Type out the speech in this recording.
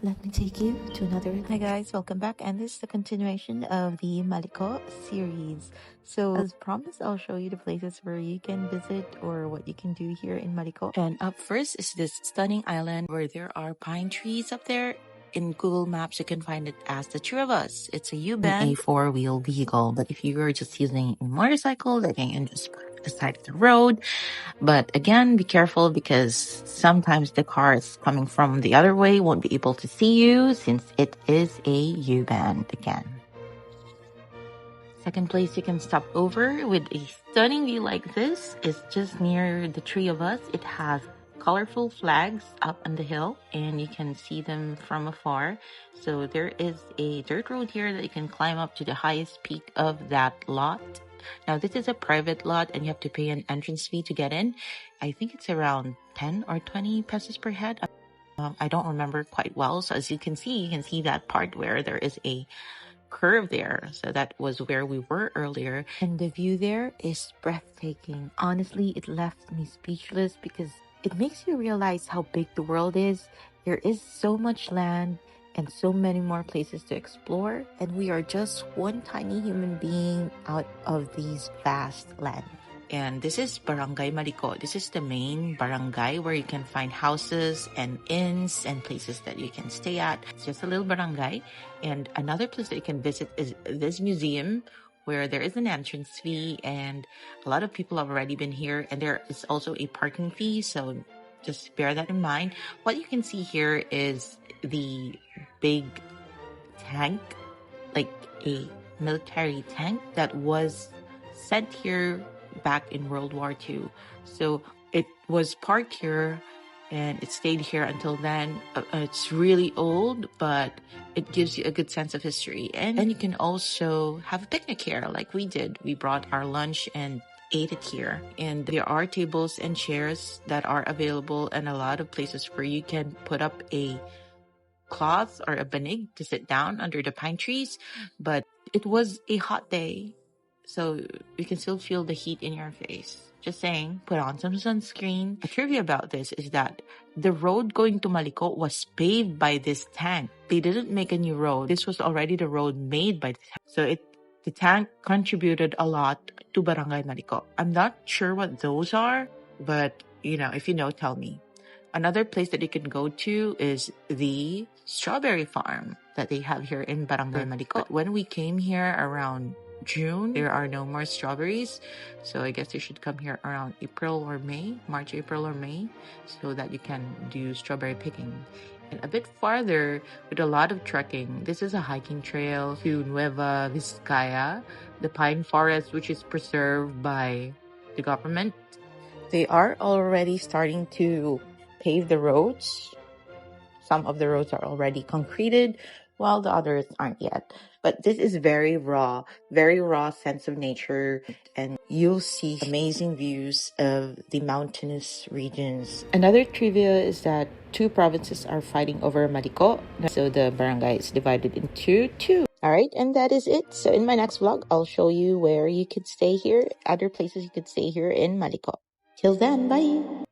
let me take you to another. Hi guys, welcome back, and this is the continuation of the Malico series. So as promised, I'll show you the places where you can visit or what you can do here in Malico. And up first is this stunning island where there are pine trees up there. In Google Maps, you can find it as the Two of Us. It's a U-bend, a four-wheel vehicle. But if you are just using a motorcycle, then you can just park at the side of the road. But again, be careful because sometimes the cars coming from the other way won't be able to see you since it is a U-bend again. Second place you can stop over with a stunning view like this is just near the Three of Us. It has colorful flags up on the hill and you can see them from afar. So there is a dirt road here that you can climb up to the highest peak of that lot. Now this is a private lot and you have to pay an entrance fee to get in. I think it's around 10 or 20 pesos per head. I don't remember quite well. So as you can see that part where there is a curve there. So that was where we were earlier. And the view there is breathtaking. Honestly, it left me speechless because it makes you realize how big the world is. There is so much land and so many more places to explore. And we are just one tiny human being out of these vast lands. And this is Barangay Malico. This is the main barangay where you can find houses and inns and places that you can stay at. It's just a little barangay. And another place that you can visit is this museum where there is an entrance fee and a lot of people have already been here. And there is also a parking fee. So just bear that in mind. What you can see here is the big tank, like a military tank that was sent here back in World War II. So it was parked here and it stayed here until then. It's really old, but it gives you a good sense of history. And you can also have a picnic here like we did. We brought our lunch and ate it here. And there are tables and chairs that are available and a lot of places where you can put up a cloth or a banig to sit down under the pine trees. But it was a hot day, so you can still feel the heat in your face. Just saying, put on some sunscreen. The trivia about this is that the road going to Malico was paved by this tank. They didn't make a new road. This was already the road made by the tank. So the tank contributed a lot to Barangay Malico. I'm not sure what those are, but if you know, tell me. Another place that you can go to is the strawberry farm that they have here in Barangay Malico. But when we came here around June, there are no more strawberries. So I guess you should come here around March, April, or May, so that you can do strawberry picking. And a bit farther, with a lot of trekking, this is a hiking trail to Nueva Vizcaya, the pine forest, which is preserved by the government. They are already starting to pave the roads. Some of the roads are already concreted, while the others aren't yet. But this is very raw sense of nature, and you'll see amazing views of the mountainous regions. Another trivia is that two provinces are fighting over Malico, so the barangay is divided into two. Alright, and that is it. So in my next vlog, I'll show you where you could stay here, other places you could stay here in Malico. Till then, bye!